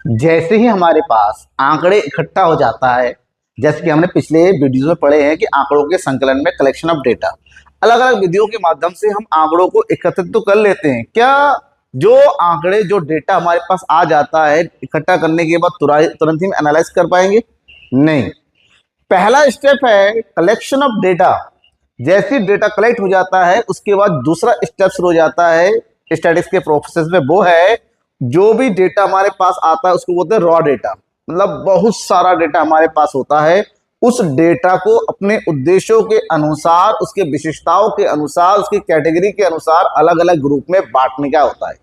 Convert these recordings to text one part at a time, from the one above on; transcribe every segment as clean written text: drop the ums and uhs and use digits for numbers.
जैसे ही हमारे पास आंकड़े इकट्ठा हो जाता है, जैसे कि हमने पिछले वीडियो में पढ़े हैं कि आंकड़ों के संकलन में कलेक्शन ऑफ डेटा, अलग अलग विधियों के माध्यम से हम आंकड़ों को एकत्रित तो कर लेते हैं। क्या जो आंकड़े जो डेटा हमारे पास आ जाता है इकट्ठा करने के बाद तुरंत ही हम एनालाइज कर पाएंगे? नहीं। पहला स्टेप है कलेक्शन ऑफ डेटा। जैसे डेटा कलेक्ट हो जाता है उसके बाद दूसरा स्टेप शुरू हो जाता है स्टैटिस्टिक्स के प्रोसेस में, वो है जो भी डेटा हमारे पास आता है उसको बोलते हैं रॉ डेटा। मतलब बहुत सारा डेटा हमारे पास होता है, उस डेटा को अपने उद्देश्यों के अनुसार, उसके विशेषताओं के अनुसार, उसकी कैटेगरी के अनुसार अलग अलग ग्रुप में बांटने का होता है।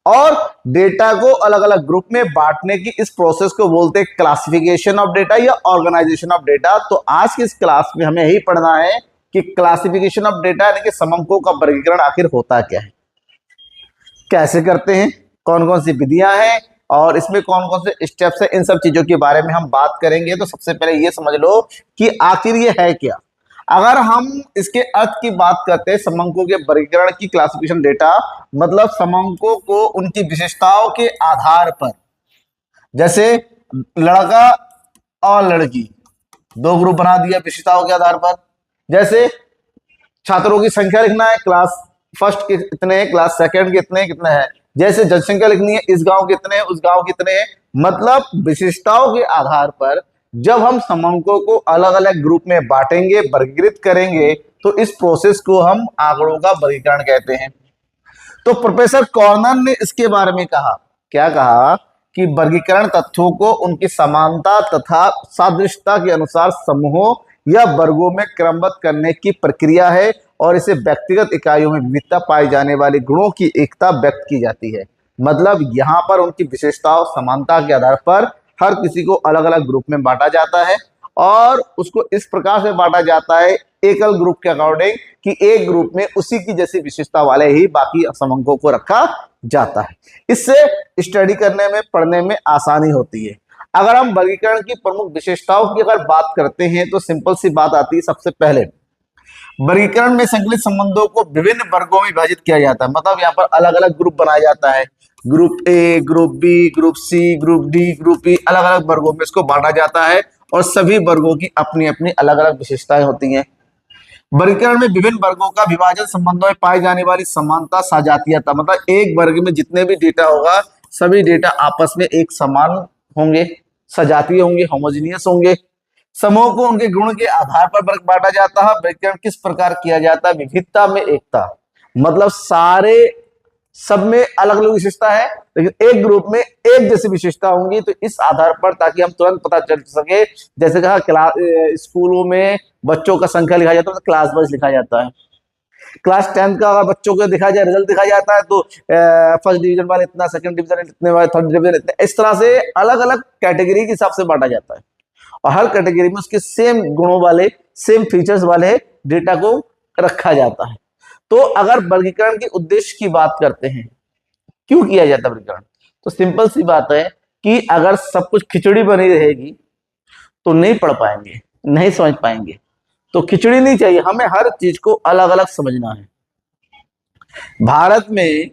और डेटा को अलग अलग ग्रुप में बांटने की इस प्रोसेस को बोलते हैं क्लासिफिकेशन ऑफ डेटा या ऑर्गेनाइजेशन ऑफ डेटा। तो आज की इस क्लास में हमें यही पढ़ना है कि क्लासिफिकेशन ऑफ डेटा यानी कि समंकों का वर्गीकरण आखिर होता क्या है, कैसे करते हैं, कौन कौन सी विधियां हैं और इसमें कौन कौन से स्टेप्स हैं, इन सब चीजों के बारे में हम बात करेंगे। तो सबसे पहले ये समझ लो कि आखिर ये है क्या। अगर हम इसके अर्थ की बात करते हैं समंकों के वर्गीकरण की, क्लासिफिकेशन डेटा मतलब समंकों को उनकी विशेषताओं के आधार पर, जैसे लड़का और लड़की दो ग्रुप बना दिया विशेषताओं के आधार पर। जैसे छात्रों की संख्या लिखना है, क्लास फर्स्ट के कितने हैं, क्लास सेकंड कितने कितने हैं। जैसे जनसंख्या लिखनी है, इस गांव कितने हैं, उस गांव कितने हैं। मतलब विशेषताओं के आधार पर जब हम समंकों को अलग अलग ग्रुप में बांटेंगे, वर्गीकृत करेंगे, तो इस प्रोसेस को हम आंकड़ों का वर्गीकरण कहते हैं। तो प्रोफेसर कॉर्नर ने इसके बारे में कहा, क्या कहा कि वर्गीकरण तथ्यों को उनकी समानता तथा सादृश्यता के अनुसार समूहों या वर्गों में क्रमबद्ध करने की प्रक्रिया है और इसे व्यक्तिगत इकाइयों में विविधता पाई जाने वाले गुणों की एकता व्यक्त की जाती है। मतलब यहाँ पर उनकी विशेषताओं समानता के आधार पर हर किसी को अलग अलग ग्रुप में बांटा जाता है और उसको इस प्रकार से बांटा जाता है एकल ग्रुप के अकॉर्डिंग कि एक ग्रुप में उसी की जैसी विशेषता वाले ही बाकी समंकों को रखा जाता है। इससे स्टडी करने में, पढ़ने में आसानी होती है। अगर हम वर्गीकरण की प्रमुख विशेषताओं की अगर बात करते हैं तो सिंपल सी बात आती है। सबसे पहले वर्गीकरण में संकलित संबंधों को विभिन्न वर्गों में विभाजित किया जाता है। मतलब यहाँ पर अलग अलग ग्रुप बनाया जाता है, group A, group B, group C, group D, group E, अलग अलग वर्गों में इसको बांटा जाता है और सभी वर्गों की अपनी अपनी अलग अलग विशेषताएं होती हैं। वर्गीकरण में विभिन्न वर्गों का विभाजन संबंधों में पाई जाने वाली समानता, सजातीयता। मतलब एक वर्ग में जितने भी डेटा होगा सभी डेटा आपस में एक समान होंगे, सजातीय होंगे, होमोजीनियस होंगे। समूह को उनके गुण के आधार पर वर्ग बांटा जाता है। वर्गीकरण किस प्रकार किया जाता है? विविधता में एकता। मतलब सारे सब में अलग अलग विशेषता है लेकिन एक ग्रुप में एक जैसी विशेषता होंगी, तो इस आधार पर ताकि हम तुरंत पता चल सके। जैसे कहा क्लास स्कूलों में बच्चों का संख्या लिखा जाता है तो क्लास वाइज लिखा जाता है। क्लास 10th का अगर बच्चों को दिखा जाए, रिजल्ट दिखा जाता है तो फर्स्ट डिवीजन वाले इतना, सेकंड डिवीजन इतने वाले, थर्ड डिवीजन इतने, इस तरह से अलग अलग कैटेगरी के हिसाब से बांटा जाता है और हर कैटेगरी में उसके सेम गुणों वाले, सेम फीचर्स वाले डेटा को रखा जाता है। तो अगर वर्गीकरण के उद्देश्य की बात करते हैं, क्यों किया जाता है वर्गीकरण, तो सिंपल सी बात है कि अगर सब कुछ खिचड़ी बनी रहेगी तो नहीं पढ़ पाएंगे, नहीं समझ पाएंगे। तो खिचड़ी नहीं चाहिए, हमें हर चीज को अलग अलग समझना है। भारत में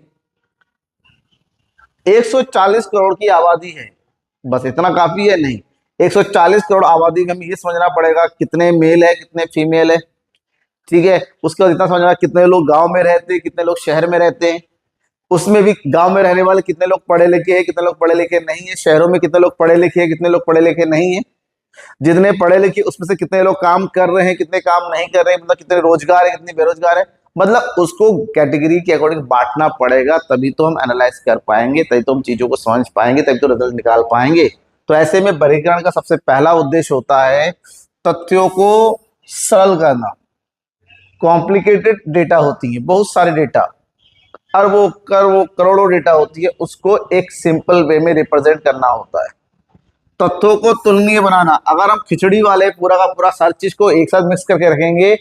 140 करोड़ की आबादी है, बस इतना काफी है नहीं। 140 करोड़ आबादी का हमें ये समझना पड़ेगा कितने मेल है, कितने फीमेल है, ठीक है। उसके बाद इतना समझना कितने लोग गांव में रहते हैं, कितने लोग शहर में रहते हैं। उसमें भी गांव में रहने वाले कितने लोग पढ़े लिखे हैं, कितने लोग पढ़े लिखे नहीं है। शहरों में कितने लोग पढ़े लिखे हैं, कितने लोग पढ़े लिखे नहीं है। जितने पढ़े लिखे उसमें से कितने लोग काम कर रहे हैं, कितने काम नहीं कर रहे हैं। मतलब कितने रोजगार है, कितने बेरोजगार है। मतलब उसको कैटेगरी के अकॉर्डिंग बांटना पड़ेगा, तभी तो हम एनालाइज कर पाएंगे, तभी तो हम चीजों को समझ पाएंगे, तभी तो रिजल्ट निकाल पाएंगे। तो ऐसे में वर्गीकरण का सबसे पहला उद्देश्य होता है तथ्यों को सरल करना। कॉम्प्लिकेटेड डेटा होती है, बहुत सारे डेटा, अरबों करोड़ों डेटा होती है, उसको एक सिंपल वे में रिप्रेजेंट करना होता है। तथ्यों को तुलनीय बनाना। अगर हम खिचड़ी वाले पूरा का पूरा सारी चीज को एक साथ मिक्स करके रखेंगे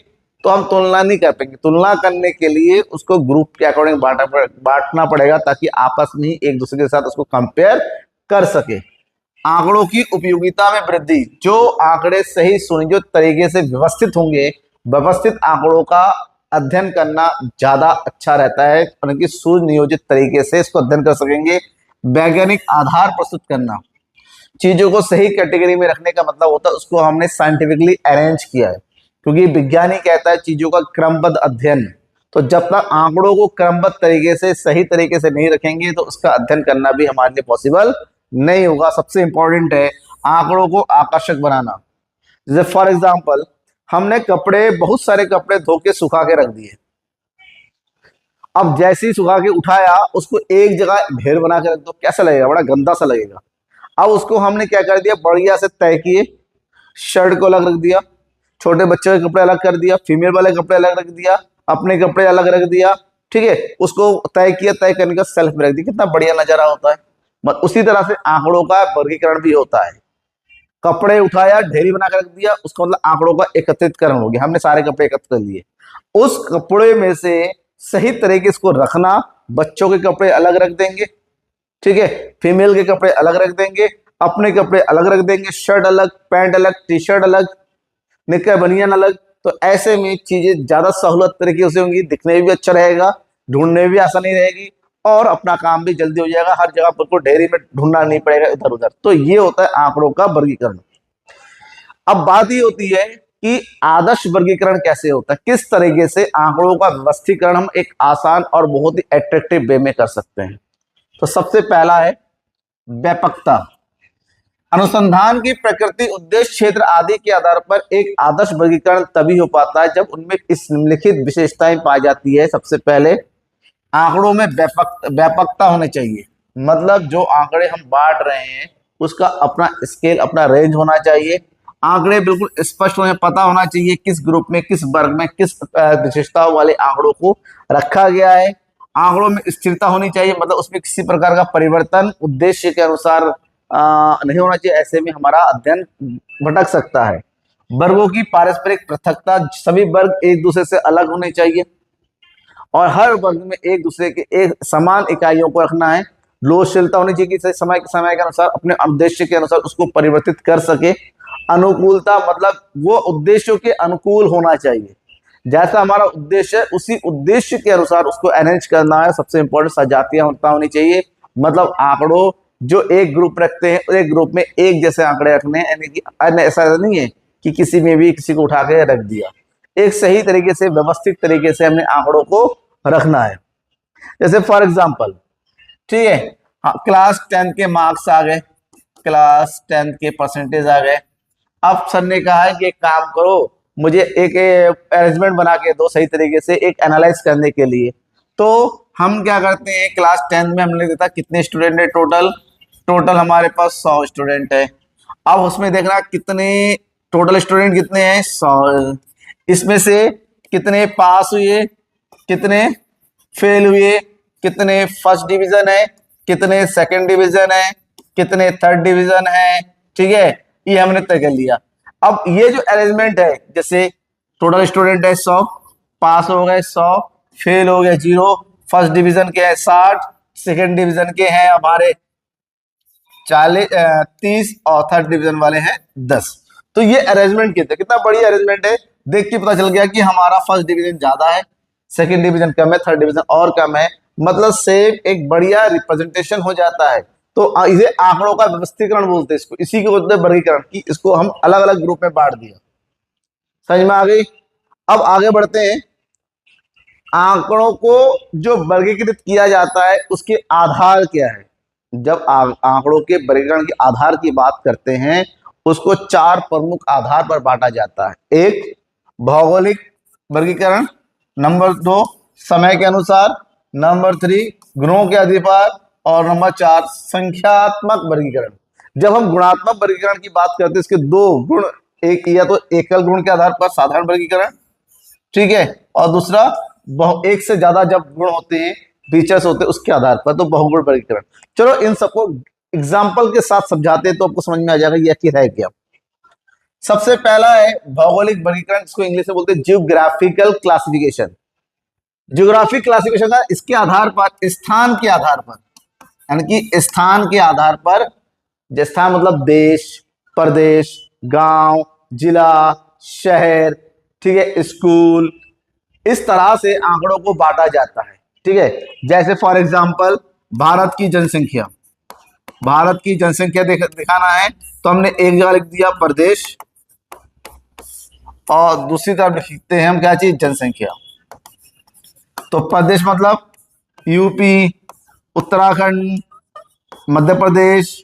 तो हम तुलना नहीं कर पाएंगे। तुलना करने के लिए उसको ग्रुप के अकॉर्डिंग बांटना पड़ेगा ताकि आपस में ही एक दूसरे के साथ उसको कंपेयर कर सके। आंकड़ों की उपयोगिता में वृद्धि। जो आंकड़े सही सुनियोजित तरीके से व्यवस्थित होंगे, व्यवस्थित आंकड़ों का अध्ययन करना ज्यादा अच्छा रहता है, उनकी सुनियोजित तरीके से इसको अध्ययन कर सकेंगे। वैज्ञानिक आधार प्रस्तुत करना। चीजों को सही कैटेगरी में रखने का मतलब होता है उसको हमने साइंटिफिकली अरेंज किया है, क्योंकि विज्ञान ही कहता है चीजों का क्रमबद्ध अध्ययन। तो जब तक आंकड़ों को क्रमबद्ध तरीके से सही तरीके से नहीं रखेंगे तो उसका अध्ययन करना भी हमारे लिए पॉसिबल नहीं होगा। सबसे इंपॉर्टेंट है आंकड़ों को आकर्षक बनाना। जैसे फॉर एग्जाम्पल, हमने कपड़े, बहुत सारे कपड़े धो के सुखा के रख दिए। अब जैसे ही सुखा के उठाया उसको एक जगह ढेर बना के रख दो, कैसा लगेगा? बड़ा गंदा सा लगेगा। अब उसको हमने क्या कर दिया, बढ़िया से तय किए, शर्ट को अलग रख दिया, छोटे बच्चे के कपड़े अलग कर दिया, फीमेल वाले कपड़े अलग रख दिया, अपने कपड़े अलग रख दिया, ठीक है। उसको तय किया, तय करने का सेल्फ में रख दिया, कितना बढ़िया नजारा होता है। उसी तरह से आंकड़ों का वर्गीकरण भी होता है। कपड़े उठाया, ढेरी बना कर रख दिया, उसका मतलब आंकड़ों का एकत्रितकरण हो गया। हमने सारे कपड़े एकत्र कर लिए, उस कपड़े में से सही तरीके से रखना। बच्चों के कपड़े अलग रख देंगे, ठीक है, फीमेल के कपड़े अलग रख देंगे, अपने कपड़े अलग रख देंगे, शर्ट अलग, पैंट अलग, टी शर्ट अलग, निक्कर बनियान अलग। तो ऐसे में चीजें ज्यादा सहूलत तरीके से होंगी, दिखने में भी अच्छा रहेगा, ढूंढने में भी आसानी रहेगी और अपना काम भी जल्दी हो जाएगा। हर जगह पर को ढेरी में ढूंढना नहीं पड़ेगा इधर उधर। तो ये होता है आंकड़ों का वर्गीकरण। अब बात ये होती है कि आदर्श वर्गीकरण कैसे होता है, किस तरीके से आंकड़ों का व्यवस्थीकरण हम एक आसान और बहुत ही एट्रैक्टिव वे में कर सकते हैं। तो सबसे पहला है व्यापकता। अनुसंधान की प्रकृति, उद्देश्य, क्षेत्र आदि के आधार पर एक आदर्श वर्गीकरण तभी हो पाता है जब उनमें इस निम्नलिखित विशेषताएं पाई जाती है। सबसे पहले आंकड़ों में व्यापकता होनी चाहिए, मतलब जो आंकड़े हम बांट रहे हैं उसका अपना स्केल, अपना रेंज होना चाहिए। आंकड़े बिल्कुल स्पष्ट होने, पता होना चाहिए किस ग्रुप में, किस वर्ग में, किस विशेषताओं वाले आंकड़ों को रखा गया है। आंकड़ों में स्थिरता होनी चाहिए, मतलब उसमें किसी प्रकार का परिवर्तन उद्देश्य के अनुसार नहीं होना चाहिए। ऐसे में हमारा अध्ययन भटक सकता है। वर्गों की पारस्परिक पृथकता, सभी वर्ग एक दूसरे से अलग होने चाहिए और हर वर्ग में एक दूसरे के एक समान इकाइयों को रखना है। लोचशीलता होनी चाहिए कि समय के अनुसार अपने उद्देश्य के अनुसार उसको परिवर्तित कर सके। अनुकूलता, मतलब वो उद्देश्यों के अनुकूल होना चाहिए, जैसा हमारा उद्देश्य है उसी उद्देश्य के अनुसार उसको अरेंज करना है। सबसे इंपॉर्टेंट सजातीयता होनी चाहिए, मतलब आंकड़ों जो एक ग्रुप रखते हैं एक ग्रुप में एक जैसे आंकड़े रखने हैं, यानी कि अन्य ऐसा नहीं है कि किसी में भी किसी को उठा के रख दिया। एक सही तरीके से व्यवस्थित तरीके से हमने आंकड़ों को रखना है। जैसे फॉर एग्जांपल, ठीक है, क्लास 10 के मार्क्स आ गए, क्लास 10 के परसेंटेज आ गए। अब सर ने कहा है कि एक काम करो, मुझे एक अरेंजमेंट बना के दो सही तरीके से एक एनालाइज करने के लिए। तो हम क्या करते हैं, क्लास 10 में हमने देखा कितने स्टूडेंट है, टोटल हमारे पास 100 स्टूडेंट है। अब उसमें देखना कितने टोटल स्टूडेंट कितने हैं, 100। इसमें से कितने पास हुए, कितने फेल हुए, कितने फर्स्ट डिवीजन है, कितने सेकंड डिवीजन है, कितने थर्ड डिवीजन है, ठीक है, ये हमने तय कर लिया। अब ये जो अरेंजमेंट है, जैसे टोटल स्टूडेंट है 100, पास हो गए 100, फेल हो गए 0, फर्स्ट डिवीजन के हैं 60, सेकंड डिवीजन के हैं हमारे 30 और थर्ड डिवीजन वाले हैं 10। तो ये अरेंजमेंट कितना बढ़िया अरेंजमेंट है। देख के पता चल गया कि हमारा फर्स्ट डिवीजन ज्यादा है, सेकंड डिवीजन कम है, थर्ड डिवीजन और कम है, मतलब सेम एक बढ़िया रिप्रेजेंटेशन हो जाता है। तो इसे आंकड़ों का व्यवस्थीकरण बोलते हैं, इसको इसी के बोलते हैं वर्गीकरण, की इसको हम अलग अलग ग्रुप में बांट दिया। समझ में आ गई? अब आगे बढ़ते हैं। आंकड़ों को जो वर्गीकृत किया जाता है उसके आधार क्या है। जब आंकड़ों के वर्गीकरण के आधार की बात करते हैं उसको 4 प्रमुख आधार पर बांटा जाता है। 1 भौगोलिक वर्गीकरण, नंबर 2 समय के अनुसार, नंबर 3 गुणों के अधिकार और नंबर 4 संख्यात्मक वर्गीकरण। जब हम गुणात्मक वर्गीकरण की बात करते हैं इसके 2 गुण, एक या तो एकल गुण के आधार पर साधारण वर्गीकरण, ठीक है, और दूसरा एक से ज्यादा जब गुण होते हैं, फीचर्स होते हैं उसके आधार पर, तो बहुगुण वर्गीकरण। चलो इन सबको एग्जाम्पल के साथ समझाते हैं तो आपको समझ में आ जाएगा ये आखिर है क्या। सबसे पहला है भौगोलिक वर्गीकरण, इसको इंग्लिश में बोलते हैं जियोग्राफिकल क्लासिफिकेशन। जियोग्राफिक क्लासिफिकेशन का इसके आधार पर, स्थान के आधार पर, यानी कि स्थान के आधार पर, स्थान मतलब देश, प्रदेश, गांव, जिला, शहर, ठीक है, स्कूल, इस तरह से आंकड़ों को बांटा जाता है, ठीक है। जैसे फॉर एग्जांपल भारत की जनसंख्या, भारत की जनसंख्या दिखाना है तो हमने एक जगह लिख दिया प्रदेश, और दूसरी तरफ लिखते हैं हम क्या चीज, जनसंख्या। तो प्रदेश मतलब यूपी, उत्तराखंड, मध्य प्रदेश,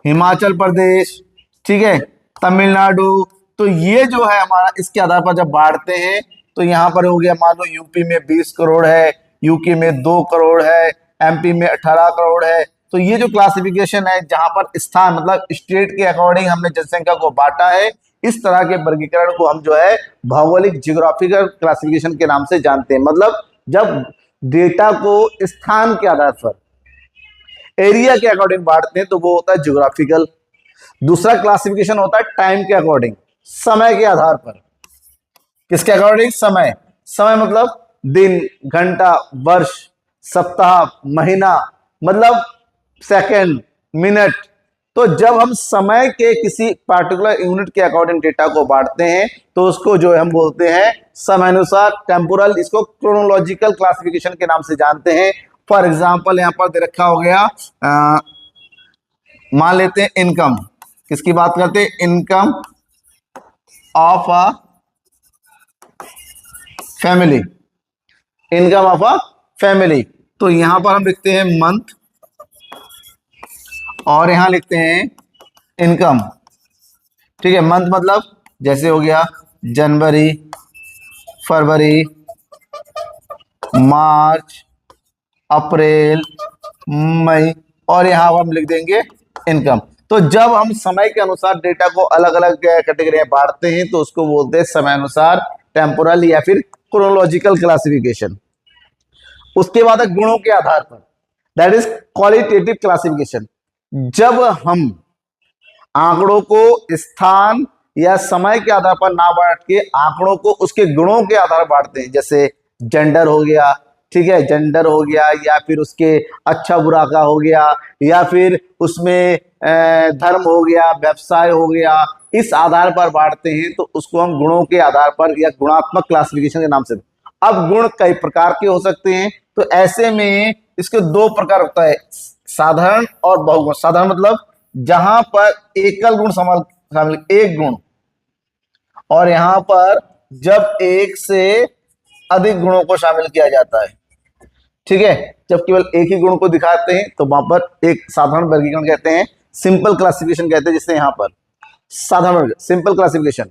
हिमाचल प्रदेश, ठीक है, तमिलनाडु। तो ये जो है हमारा, इसके आधार पर जब बांटते हैं तो यहाँ पर हो गया, मान लो यूपी में 20 करोड़ है, यूके में 2 करोड़ है, एमपी में 18 करोड़ है। तो ये जो क्लासिफिकेशन है, जहां पर स्थान मतलब स्टेट के अकॉर्डिंग हमने जनसंख्या को बांटा है, इस तरह के वर्गीकरण को हम जो है भौगोलिक जियोग्राफिकल क्लासिफिकेशन के नाम से जानते हैं। मतलब जब डेटा को स्थान के आधार पर, एरिया के अकॉर्डिंग बांटते हैं तो वो होता है जियोग्राफिकल। दूसरा क्लासिफिकेशन होता है टाइम के अकॉर्डिंग, समय के आधार पर। किसके अकॉर्डिंग, समय। समय मतलब दिन, घंटा, वर्ष, सप्ताह, महीना, मतलब सेकंड, मिनट। तो जब हम समय के किसी पार्टिकुलर यूनिट के अकॉर्डिंग डेटा को बांटते हैं तो उसको जो हम बोलते हैं समयानुसार, टेम्पोरल, इसको क्रोनोलॉजिकल क्लासिफिकेशन के नाम से जानते हैं। फॉर एग्जाम्पल यहां पर दे रखा हो गया, मान लेते हैं इनकम। किसकी बात करते हैं, income of a family, income of a family. तो यहां पर हम लिखते हैं मंथ, और यहां लिखते हैं इनकम, ठीक है। मंथ मतलब जैसे हो गया जनवरी, फरवरी, मार्च, अप्रैल, मई, और यहां पर हम लिख देंगे इनकम। तो जब हम समय के अनुसार डेटा को अलग अलग कैटेगरी में बांटते हैं तो उसको बोलते हैं समय अनुसार, टेम्पोरल, या फिर क्रोनोलॉजिकल क्लासिफिकेशन। उसके बाद गुणों के आधार पर, दैट इज क्वालिटेटिव क्लासिफिकेशन। जब हम आंकड़ों को स्थान या समय के आधार पर ना बांट के आंकड़ों को उसके गुणों के आधार पर बांटते हैं, जैसे जेंडर हो गया, ठीक है, जेंडर हो गया, या फिर उसके अच्छा बुरा का हो गया, या फिर उसमें धर्म हो गया, व्यवसाय हो गया, इस आधार पर बांटते हैं तो उसको हम गुणों के आधार पर या गुणात्मक क्लासिफिकेशन के नाम से। अब गुण कई प्रकार के हो सकते हैं, तो ऐसे में इसके दो प्रकार होता है, साधारण और बहुगुण। साधारण मतलब जहां पर एकल गुण शामिल, एक गुण, और यहां पर जब एक से अधिक गुणों को शामिल किया जाता है, ठीक है। जब केवल एक ही गुण को दिखाते हैं तो वहां पर एक साधारण वर्गीकरण कहते हैं, सिंपल क्लासिफिकेशन कहते हैं। जिससे यहां पर साधारण, सिंपल क्लासिफिकेशन,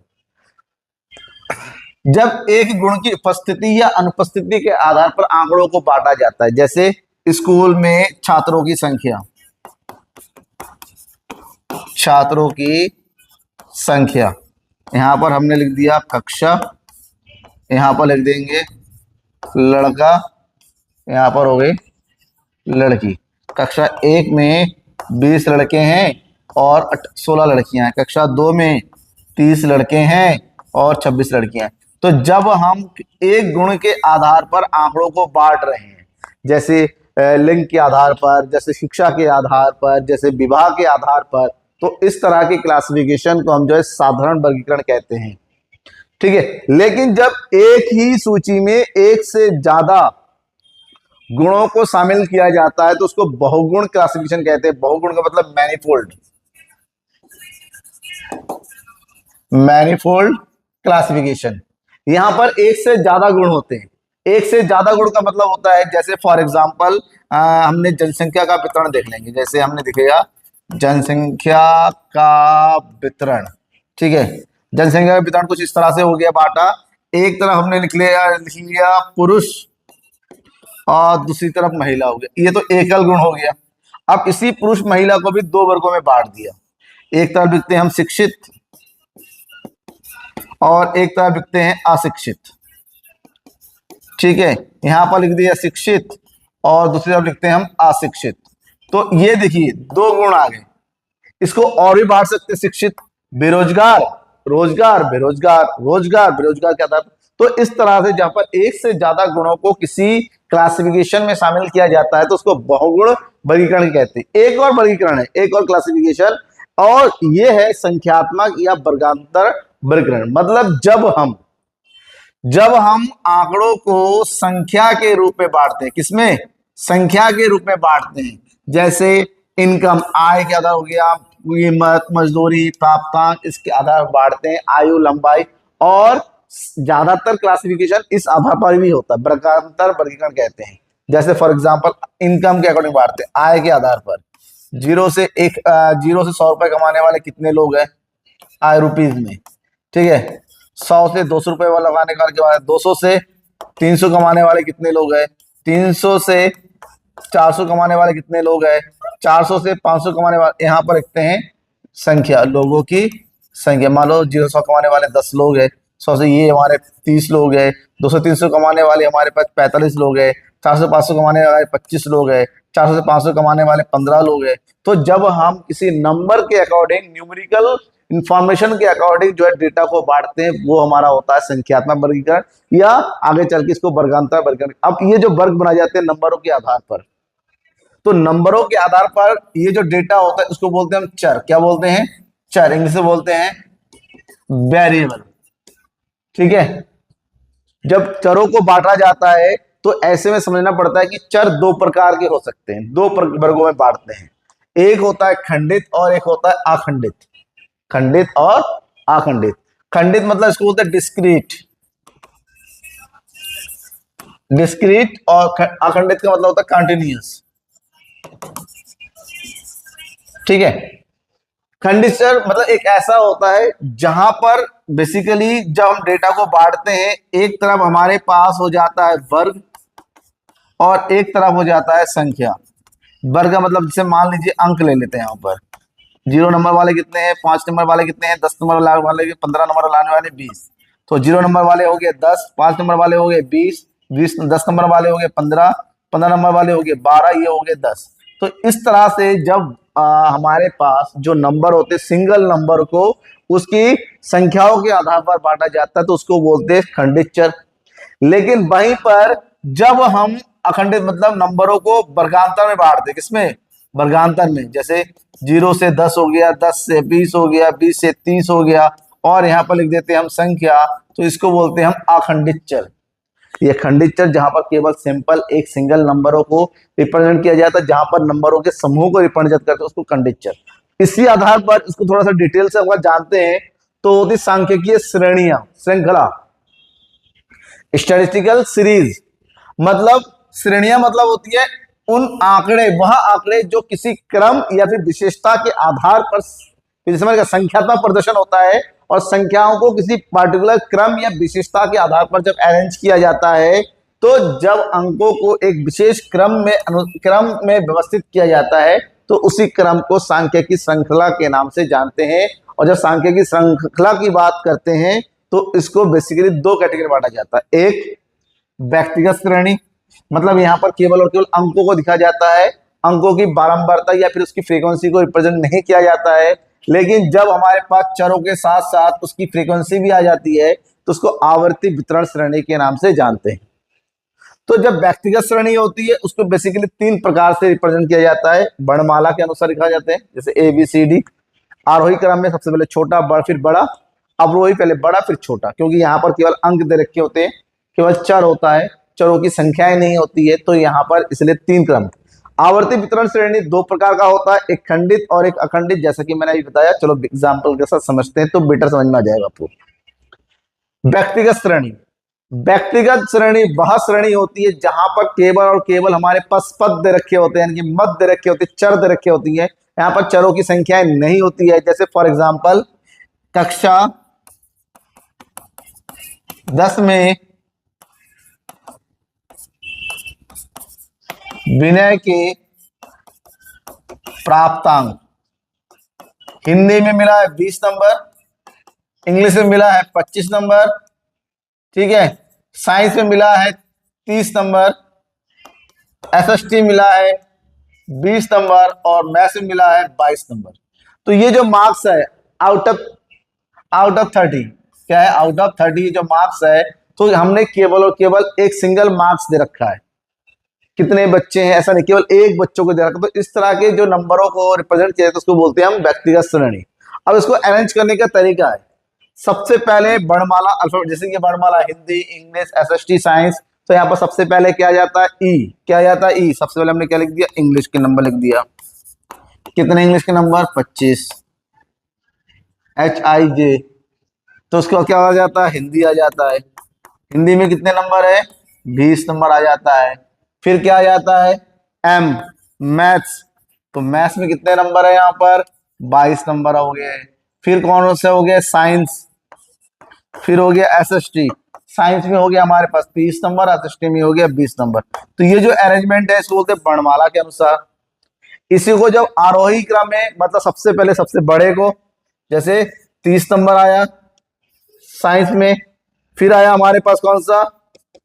जब एक गुण की उपस्थिति या अनुपस्थिति के आधार पर आंकड़ों को बांटा जाता है। जैसे स्कूल में छात्रों की संख्या, छात्रों की संख्या, यहां पर हमने लिख दिया कक्षा, यहां पर लिख देंगे लड़का, यहां पर हो गई लड़की। कक्षा 1 में 20 लड़के हैं और 16 लड़कियां हैं। कक्षा 2 में 30 लड़के हैं और 26 लड़कियां हैं। तो जब हम एक गुण के आधार पर आंकड़ों को बांट रहे हैं, जैसे लिंग के आधार पर, जैसे शिक्षा के आधार पर, जैसे विवाह के आधार पर, तो इस तरह की क्लासिफिकेशन को हम जो है साधारण वर्गीकरण कहते हैं, ठीक है। लेकिन जब एक ही सूची में एक से ज्यादा गुणों को शामिल किया जाता है तो उसको बहुगुण क्लासिफिकेशन कहते हैं। बहुगुण का मतलब मैनीफोल्ड, मैनीफोल्ड क्लासिफिकेशन। यहां पर एक से ज्यादा गुण होते हैं। एक से ज्यादा गुण का मतलब होता है, जैसे फॉर एग्जांपल हमने जनसंख्या का वितरण देख लेंगे। जैसे हमने दिखेगा जनसंख्या का वितरण, ठीक है। जनसंख्या का वितरण कुछ इस तरह से हो गया बांटा। एक तरफ हमने लिख लिया पुरुष और दूसरी तरफ महिला हो गया। ये तो एकल गुण हो गया। अब इसी पुरुष महिला को भी दो वर्गों में बांट दिया। एक तरफ लिखते हैं हम शिक्षित और एक तरफ लिखते हैं अशिक्षित, ठीक है। यहां पर लिख दिया शिक्षित और दूसरी तरफ लिखते हैं हम अशिक्षित। तो ये देखिए दो गुण आ गए। इसको और भी बांट सकते हैं, शिक्षित बेरोजगार, रोजगार बेरोजगार, रोजगार बेरोजगार के आधार। तो इस तरह से जहां पर एक से ज्यादा गुणों को किसी क्लासिफिकेशन में शामिल किया जाता है तो उसको बहुगुण वर्गीकरण कहते हैं। एक और वर्गीकरण है, एक और क्लासिफिकेशन, और ये है संख्यात्मक या वर्गांतर वर्गीकरण। मतलब जब हम आंकड़ों को संख्या के रूप में बांटते हैं, किसमें, संख्या के रूप में बांटते हैं। जैसे इनकम आय के आधार हो गया, कीमत, मजदूरी, प्राप्तांक, इसके आधार पर बांटते हैं, आयु, लंबाई, और ज्यादातर क्लासिफिकेशन इस आधार पर भी होता है, वर्गांतर वर्गीकरण कहते हैं। जैसे फॉर एग्जांपल इनकम के अकॉर्डिंग बांटते हैं, आय के आधार पर, जीरो से 100 रुपए कमाने वाले कितने लोग हैं आय रुपीज में, ठीक है। 100 से 200 रुपए वाला लगाने के बाद 200 से 300 कमाने वाले कितने लोग हैं, 300 से 400 कमाने वाले कितने लोग हैं, 400 से 500 कमाने वाले, यहाँ पर लिखते हैं संख्या, लोगों की संख्या। मान लो 100 कमाने वाले 10 लोग हैं, 100 से ये हमारे 30 लोग हैं, 200 300 कमाने वाले हमारे पास 45 लोग हैं, 400 500 कमाने वाले 25 लोग हैं, 400 से 500 कमाने वाले 15 लोग हैं। तो जब हम किसी नंबर के अकॉर्डिंग, न्यूमेरिकल इंफॉर्मेशन के अकॉर्डिंग जो है डेटा को बांटते हैं, वो हमारा होता है संख्यात्मक वर्गीकरण, या आगे चल के इसको वर्गांतर वर्गीकरण। अब ये जो वर्ग बनाए जाते हैं नंबरों के आधार पर, तो नंबरों के आधार पर ये जो डेटा होता है उसको बोलते हैं हम चर। क्या बोलते हैं? चर। इंग्लिश में बोलते हैं वेरिएबल, ठीक है। जब चरों को बांटा जाता है तो ऐसे में समझना पड़ता है कि चर दो प्रकार के हो सकते हैं, दो वर्गों में बांटते हैं। एक होता है खंडित और एक होता है अखंडित। खंडित और अखंडित। खंडित मतलब इसको बोलते हैं डिस्क्रीट। डिस्क्रीट और अखंडित का मतलब होता है कंटिन्यूअस, ठीक है। खंडित चर मतलब एक ऐसा होता है जहां पर बेसिकली जब हम डेटा को बांटते हैं, एक तरफ हमारे पास हो जाता है वर्ग और एक तरफ हो जाता है संख्या। वर्ग का मतलब जैसे मान लीजिए अंक ले लेते हैं, यहाँ पर 0 नंबर वाले कितने हैं, 5 नंबर वाले कितने हैं, 10 नंबर वाले 15 नंबर लाने वाले 20। तो 0 नंबर वाले हो गए 10, 5 नंबर वाले हो गए 20, 10 नंबर वाले हो गए 15, 15 नंबर वाले हो गए 12, ये हो गए 10। तो इस तरह से जब हमारे पास जो नंबर होते सिंगल नंबर को उसकी संख्याओं के आधार पर बांटा जाता है तो उसको बोलते हैं खंडित चर। लेकिन वहीं पर जब हम अखंडित मतलब नंबरों को वर्गांतर में बांटते, किसमें? वर्गांतर में। जैसे 0 से 10 हो गया, 10 से 20 हो गया, 20 से 30 हो गया, और यहाँ पर लिख देते हैं हम संख्या, तो इसको बोलते हैं हम अखंडित चर। ये खंडित चर जहां पर केवल सिंपल एक सिंगल नंबरों को रिप्रेजेंट किया जाता है, जहां पर नंबरों के समूह को रिप्रेजेंट करते हैं, उसको खंडित चर। इसी आधार पर इसको थोड़ा सा डिटेल से अगर जानते हैं तो होती सांख्यिकीय श्रेणियां, श्रृंखला, स्टैटिस्टिकल सीरीज। मतलब श्रेणियां मतलब होती है उन आंकड़े, वह आंकड़े जो किसी क्रम या फिर विशेषता के आधार पर, जैसे संख्यात्मक प्रदर्शन होता है और संख्याओं को किसी पार्टिकुलर क्रम या विशेषता के आधार पर जब अरेंज किया जाता है, तो जब अंकों को एक विशेष क्रम में व्यवस्थित किया जाता है तो उसी क्रम को सांख्यिकी श्रृंखला के नाम से जानते हैं। और जब सांख्यिकी श्रृंखला की बात करते हैं तो इसको बेसिकली दो कैटेगरी बांटा जाता है। एक व्यक्तिगत श्रेणी, मतलब यहाँ पर केवल और केवल अंकों को दिखा जाता है, अंकों की बारंबारता या फिर उसकी फ्रीक्वेंसी को रिप्रेजेंट नहीं किया जाता है। लेकिन जब हमारे पास चरों के साथ साथ उसकी फ्रीक्वेंसी भी आ जाती है तो उसको आवर्ती वितरण श्रेणी के नाम से जानते हैं। तो जब व्यक्तिगत श्रेणी होती है उसको बेसिकली 3 प्रकार से रिप्रेजेंट किया जाता है, वर्णमाला के अनुसार लिखा जाते हैं, जैसे ABCD। आरोही क्रम में सबसे पहले छोटा, फिर बड़ा, अवरोही पहले बड़ा फिर छोटा, क्योंकि यहाँ पर केवल अंक दे रखे होते हैं, केवल चर होता है, चरों की संख्याएं नहीं होती है, तो यहाँ पर इसलिए 3 क्रम। आवर्ती वितरण श्रेणी 2 प्रकार का होता है, एक खंडित और एक अखंडित, जैसा कि मैंने अभी बताया। चलो एग्जाम्पल के साथ समझते हैं तो बेटर समझ में आ जाएगा आपको। व्यक्तिगत श्रेणी, व्यक्तिगत श्रेणी वह श्रेणी होती है जहां पर केवल और केवल हमारे पास पद दे रखे होते हैं, यानी कि मद दे रखे होते हैं, चर दे रखे होती है, यहाँ पर चरों की संख्याएं नहीं होती है। जैसे फॉर एग्जाम्पल कक्षा 10 में विनय के प्राप्तांक, हिंदी में मिला है 20 नंबर, इंग्लिश में मिला है 25 नंबर, ठीक है, साइंस में मिला है 30 नंबर, SST मिला है 20 नंबर और मैथ्स में मिला है 22 नंबर। तो ये जो मार्क्स है आउट ऑफ 30, क्या है? आउट ऑफ 30 जो मार्क्स है, तो हमने केवल और केवल एक सिंगल मार्क्स दे रखा है। कितने बच्चे हैं ऐसा नहीं, केवल एक बच्चों को दे रखा। तो इस तरह के जो नंबरों को रिप्रेजेंट किया जाता है उसको बोलते हैं हम व्यक्तिगत श्रेणी। अब इसको अरेंज करने का तरीका है, सबसे पहले वर्णमाला अल्फाबेट, जैसे कि वर्णमाला हिंदी, इंग्लिश, SST, साइंस, तो यहाँ पर सबसे पहले क्या जाता है? ई। क्या जाता है? ई। सबसे पहले हमने क्या लिख दिया? इंग्लिश के नंबर लिख दिया। कितने इंग्लिश के नंबर? 25। HIJ, तो उसके बाद क्या आ जाता है? हिंदी आ जाता है। हिंदी में कितने नंबर है? 20 नंबर आ जाता है। फिर क्या आ जाता है? M, मैथ्स, तो मैथ्स में कितने नंबर है यहाँ पर? 22 नंबर हो गए। फिर कौन से हो गए? साइंस। फिर हो गया SST, साइंस में हो गया हमारे पास 30 नंबर, SST में हो गया 20 नंबर। तो ये जो अरेंजमेंट है इसको बोलते हैं वर्णमाला के अनुसार। इसी को जब आरोही क्रम में, मतलब सबसे पहले सबसे बड़े को, जैसे 30 नंबर आया साइंस में, फिर आया हमारे पास कौन सा?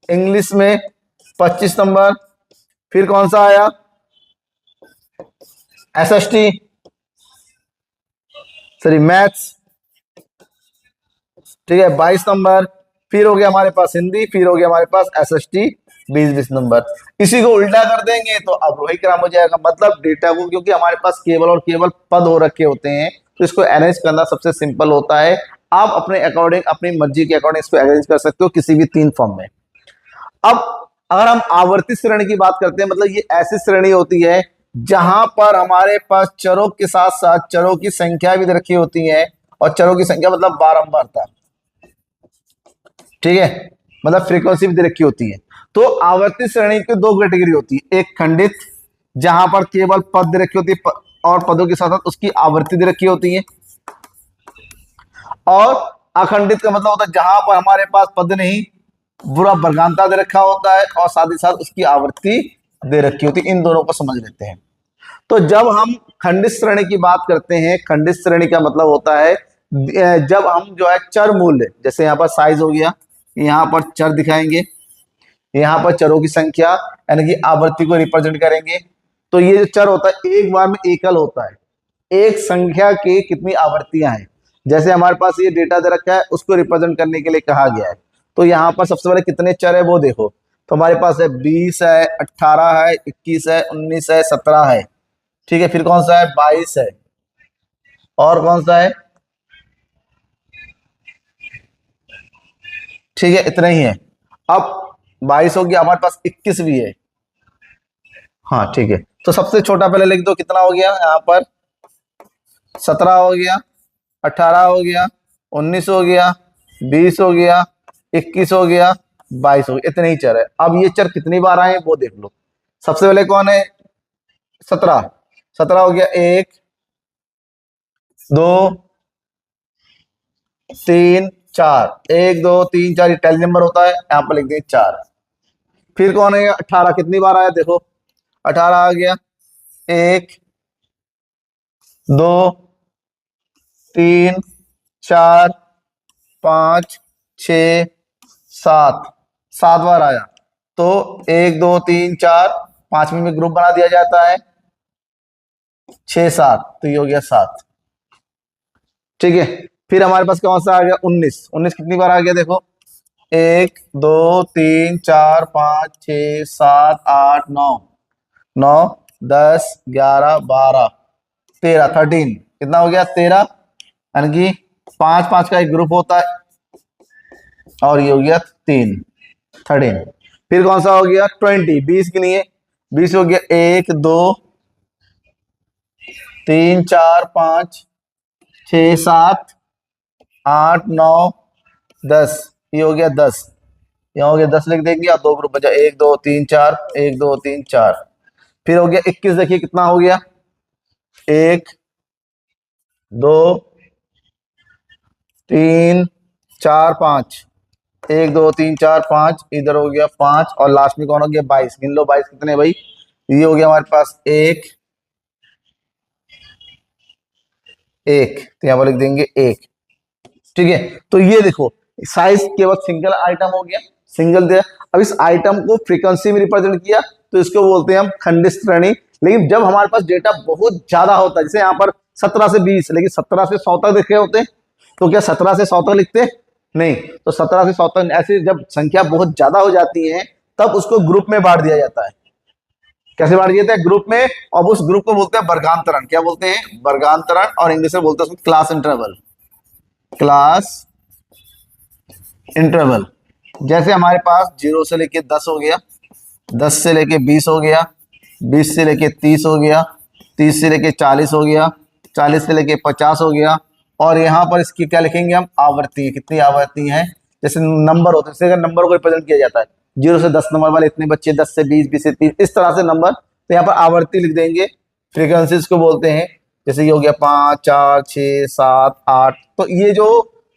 इंग्लिश में 25 नंबर, फिर कौन सा आया? SST, सॉरी मैथ्स, ठीक है 22 नंबर, फिर हो गया हमारे पास हिंदी, फिर हो गया हमारे पास SST 20-20 नंबर। इसी को उल्टा कर देंगे तो अवरोही क्रम हो जाएगा। मतलब डेटा को, क्योंकि हमारे पास केवल और केवल पद हो रखे होते हैं, तो इसको अरेंज करना सबसे सिंपल होता है। आप अपने अकॉर्डिंग, अपनी मर्जी के अकॉर्डिंग इसको अरेंज कर सकते हो किसी भी 3 फॉर्म में। अब अगर हम आवर्ती श्रेणी की बात करते हैं, मतलब ये ऐसी श्रेणी होती है जहां पर हमारे पास चरों के साथ साथ चरों की संख्या भी रखी होती है, और चरों की संख्या मतलब बारंबारता, ठीक है, मतलब फ्रीक्वेंसी भी दे रखी होती है। तो आवर्ती श्रेणी की 2 कैटेगरी होती है, एक खंडित जहां पर केवल पद दे रखी होती है और पदों के साथ साथ उसकी आवर्ती दे रखी होती है, और अखंडित का मतलब होता है जहां पर हमारे पास पद नहीं, पूरा वर्गांता दे रखा होता है और साथ ही साथ उसकी आवर्ती दे रखी होती है। इन दोनों को समझ लेते हैं। तो जब हम खंडित श्रेणी की बात करते हैं, खंडित श्रेणी का मतलब होता है जब हम जो है चर मूल्य, जैसे यहाँ पर साइज हो गया, यहाँ पर चर दिखाएंगे, यहाँ पर चरों की संख्या यानी कि आवृत्ति को रिप्रेजेंट करेंगे। तो ये जो चर होता है एक बार में एकल होता है, एक संख्या की कितनी आवृत्तियां हैं, जैसे हमारे पास ये डेटा दे रखा है उसको रिप्रेजेंट करने के लिए कहा गया है। तो यहाँ पर सबसे पहले कितने चर है वो देखो, तो हमारे पास है 20 है, 18 है, 21 है, 19 है, 17 है, ठीक है, फिर कौन सा है? 22 है, और कौन सा है? ठीक है, इतना ही है। अब 22 हो गया, हमारे पास 21 भी है, हाँ ठीक है। तो सबसे छोटा पहले लिख दो, कितना हो गया यहाँ पर? 17 हो गया, 18 हो गया, 19 हो गया, 20 हो गया, 21 हो गया, 22 हो गया, इतने ही चर है। अब ये चर कितनी बार आए वो देख लो। सबसे पहले कौन है? 17, 17 हो गया, 1 2 3 4, 1 2 3 4, ये टेली नंबर होता है, यहाँ पर लिख दें 4। फिर कौन है? 18, कितनी बार आया देखो, 18 आ गया, 1 2 3 4 5 6 7, 7 बार आया। तो 1 2 3 4, 5वें में ग्रुप बना दिया जाता है, 6 7, तो ये हो गया 7, ठीक है। फिर हमारे पास कौन सा आ गया? 19, 19 कितनी बार आ गया देखो, 1 2 3 4 5 6 7 8 9, 9 10 11 12 13, 13 कितना हो गया? 13, यानी कि 5 5 का एक ग्रुप होता है, और ये हो गया 3, 13। फिर कौन सा हो गया? 20, 20 के लिए 20 हो गया, 1 2 3 4 5 6 7 8 9 10, ये हो गया 10, यहाँ हो गया 10 लिख देंगे, और 2 ग्रुप बचा, 1 2 3 4, 1 2 3 4। फिर हो गया 21, देखिए कितना हो गया, 1 2 3 4 5, 1 2 3 4 5, इधर हो गया 5, और लास्ट में कौन हो गया? 22, गिन लो 22 कितने भाई, ये हो गया हमारे पास 1 1, तो यहाँ पर लिख देंगे 1, ठीक है। तो ये देखो साइज केवल सिंगल आइटम हो गया, सिंगल दिया। अब इस आइटम को फ्रीक्वेंसी में रिप्रेजेंट किया तो इसको बोलते हैं हम खंडित श्रेणी। लेकिन जब हमारे पास डेटा बहुत ज्यादा होता है, जैसे यहाँ पर 17 से 20, लेकिन 17 से 100 तक लिखे होते हैं, तो क्या 17 से 100 तक लिखते? नहीं, तो 17 से 100 तक ऐसे जब संख्या बहुत ज्यादा हो जाती है तब उसको ग्रुप में बांट दिया जाता है। कैसे बांट दिया जाता है? ग्रुप में, और उस ग्रुप को बोलते हैं वर्गांतरण। क्या बोलते हैं? वर्गांतरण, और इंग्लिश में बोलते हैं क्लास इंटरवल, क्लास इंटरवल। जैसे हमारे पास 0 से लेके 10 हो गया, 10 से लेके 20 हो गया, 20 से लेके 30 हो गया, 30 से लेके 40 हो गया, 40 से लेके 50 हो गया। और यहाँ पर इसकी क्या लिखेंगे हम, आवृत्ति, कितनी आवृत्ति है, जैसे नंबर होते हैं, जैसे अगर नंबर को रिप्रेजेंट किया जाता है 0 से 10 नंबर वाले इतने बच्चे, 10 से 20, 20 से 30, इस तरह से नंबर, तो यहाँ पर आवर्ती लिख देंगे। फ्रीक्वेंसीज को बोलते हैं, जैसे ये हो गया 5, 4, 6, 7, 8। तो ये जो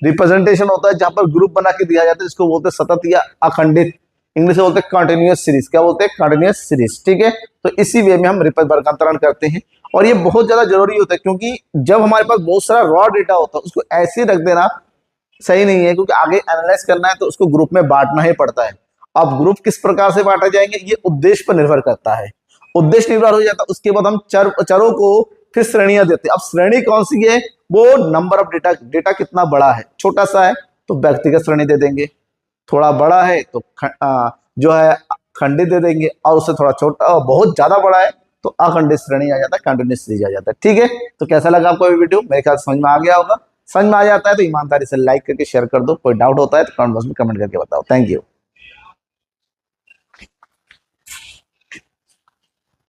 रिप्रेजेंटेशन होता है जहां पर ग्रुप बना के दिया जाता है, इसको बोलते हैं सतत या अखंडित, इंग्लिश में बोलते हैं कंटिन्यूअस सीरीज। क्या बोलते हैं, कंटिन्यूअस सीरीज, ठीक है। तो इसी वे में हम वर्गीकरण करते हैं। और ये बहुत ज्यादा जरूरी होता है, क्योंकि जब हमारे पास बहुत सारा रॉ डेटा होता है उसको ऐसे रख देना सही नहीं है, क्योंकि आगे एनालाइज करना है तो उसको ग्रुप में बांटना ही पड़ता है। अब ग्रुप किस प्रकार से बांटे जाएंगे, ये उद्देश्य पर निर्भर करता है। उद्देश्य निर्भर हो जाता है, उसके बाद हम चरों को फिर श्रेणियां देते हैं। अब श्रेणी कौन सी है, वो नंबर ऑफ डेटा कितना बड़ा है, छोटा सा है तो व्यक्तिगत श्रेणी दे देंगे, थोड़ा बड़ा है तो जो है खंडित दे देंगे, और उससे थोड़ा छोटा बहुत ज्यादा बड़ा है तो अखंडित श्रेणी आ जाता है, कंटिन्यूअस सीरीज आ जाता है, ठीक है। तो कैसा लगा आपको ये वीडियो, मेरे ख्याल समझ में आ गया होगा। समझ में आ जाता है तो ईमानदारी से लाइक करके शेयर कर दो, कोई डाउट होता है तो कमेंट बॉक्स में कमेंट करके बताओ। Thank you.